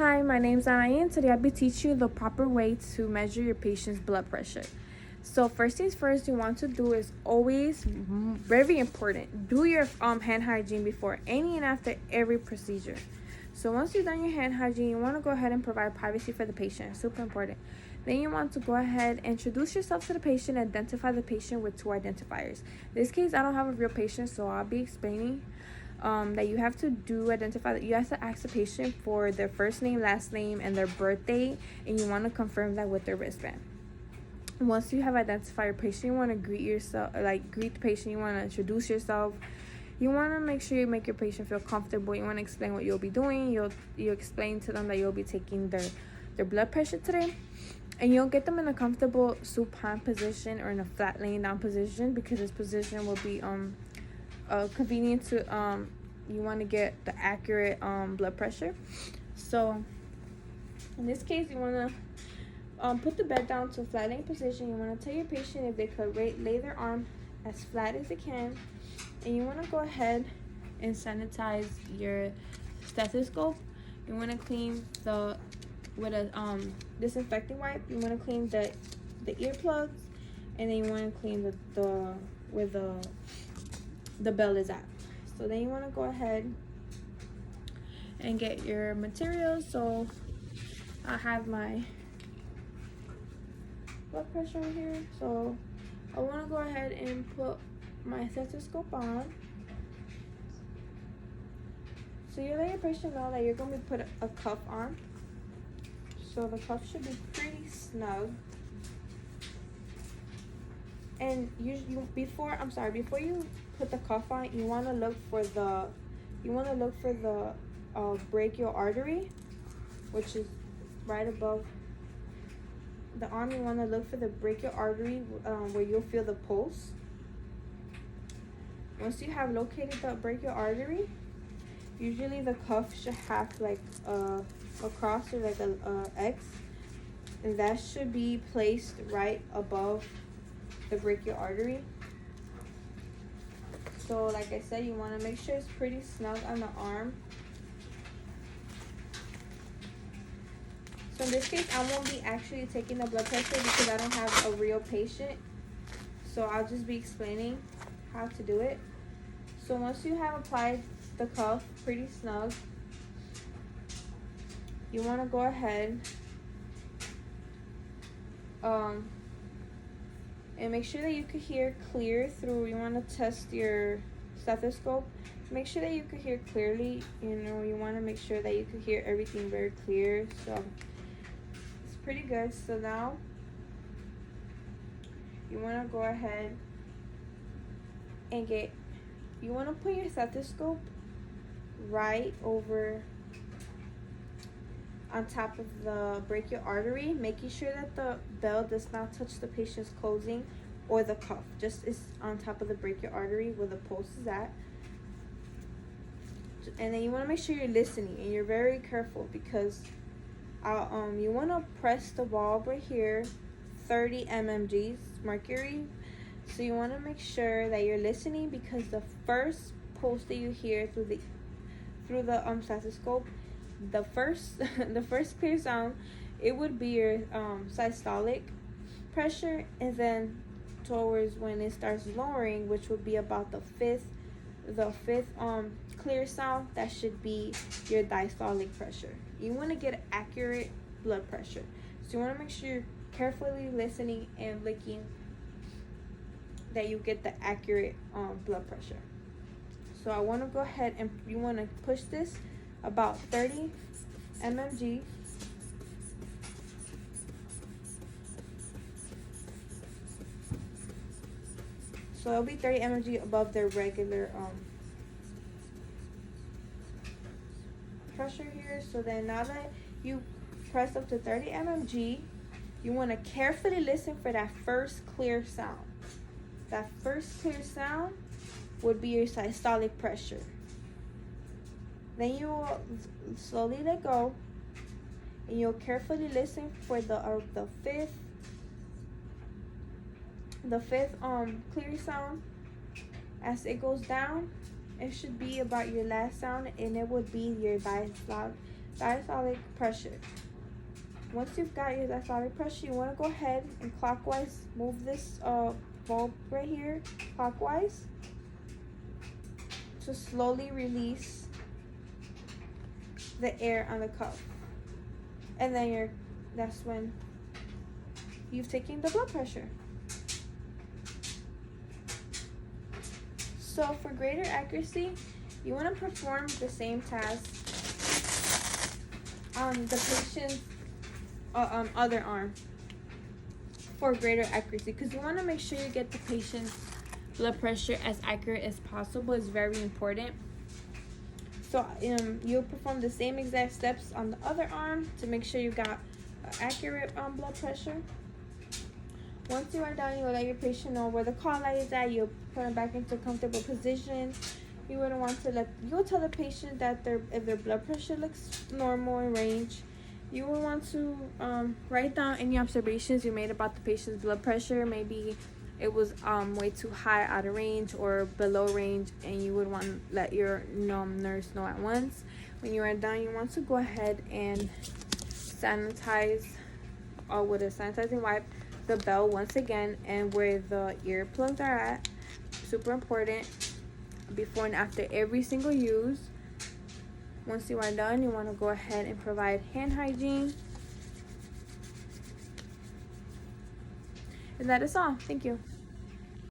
Hi, my name's Anaya, and today I'll be teaching you the proper way to measure your patient's blood pressure. So first things first, you want to do is always very important. Do your hand hygiene before any and after every procedure. So once you've done your hand hygiene, you want to go ahead and provide privacy for the patient. Super important. Then you want to go ahead and introduce yourself to the patient, identify the patient with two identifiers. In this case, I don't have a real patient, so I'll be explaining that you have to identify that you have to ask the patient for their first name, last name, and their birthday, and you want to confirm that with their wristband. Once you have identified your patient, you want to greet the patient. You want to introduce yourself. You want to make sure you make your patient feel comfortable. You want to explain what you'll be doing. You explain to them that you'll be taking their blood pressure today, and you'll get them in a comfortable supine position or in a flat laying down position, because this position will be convenient to you want to get the accurate blood pressure. So in this case, you want to put the bed down to a flat laying position. You want to tell your patient if they could lay their arm as flat as they can, and you want to go ahead and sanitize your stethoscope. You want to clean with a disinfecting wipe. You want to clean the earplugs, and then you want to clean where the bell is at. So then you want to go ahead and get your materials. So I have my blood pressure over here, so I want to go ahead and put my stethoscope on. So you let your patient know that you're going to put a cuff on, so the cuff should be pretty snug. And before you put the cuff on, you want to look for the brachial artery, which is right above the arm. You want to look for the brachial artery where you'll feel the pulse. Once you have located the brachial artery, usually the cuff should have like a cross or like a X, and that should be placed right above the brachial artery. So like I said, you want to make sure it's pretty snug on the arm. So in this case, I won't be actually taking the blood pressure because I don't have a real patient, so I'll just be explaining how to do it. So once you have applied the cuff pretty snug, you want to go ahead and make sure that you could hear clear through. You want to test your stethoscope. Make sure that you could hear clearly. You want to make sure that you could hear everything very clear. So it's pretty good. So now you want to go ahead and you want to put your stethoscope right over on top of the brachial artery, making sure that the bell does not touch the patient's closing or the cuff. Just is on top of the brachial artery where the pulse is at. And then you want to make sure you're listening and you're very careful, because you want to press the valve right here, 30 mmGs mercury. So you want to make sure that you're listening, because the first pulse that you hear through the stethoscope, the first clear sound, it would be your systolic pressure, and then towards when it starts lowering, which would be about the fifth clear sound, that should be your diastolic pressure. You want to get accurate blood pressure, so you want to make sure you're carefully listening and looking that you get the accurate blood pressure. So I want to go ahead and you want to push this about 30 mmG. So it'll be 30 mmG above their regular pressure here. So then now that you press up to 30 mmG, you want to carefully listen for that first clear sound. That first clear sound would be your systolic pressure. Then you will slowly let go, and you'll carefully listen for the fifth clear sound. As it goes down, it should be about your last sound, and it would be your diastolic pressure. Once you've got your diastolic pressure, you want to go ahead and clockwise move this bulb right here, clockwise, to slowly release the air on the cuff. And then that's when you've taken the blood pressure. So for greater accuracy, you want to perform the same task on the patient's other arm for greater accuracy, because you want to make sure you get the patient's blood pressure as accurate as possible. Is very important. So you'll perform the same exact steps on the other arm to make sure you got accurate blood pressure. Once you are done, you will let your patient know where the call light is at. You'll put them back into a comfortable position. You wouldn't want to you'll tell the patient that if their blood pressure looks normal in range. You will want to write down any observations you made about the patient's blood pressure. Maybe it was way too high, out of range, or below range, and you would want to let your nurse know at once. When you are done, you want to go ahead and sanitize, or with a sanitizing wipe, the bell once again, and where the earplugs are at. Super important. Before and after every single use. Once you are done, you want to go ahead and provide hand hygiene. And that is all. Thank you.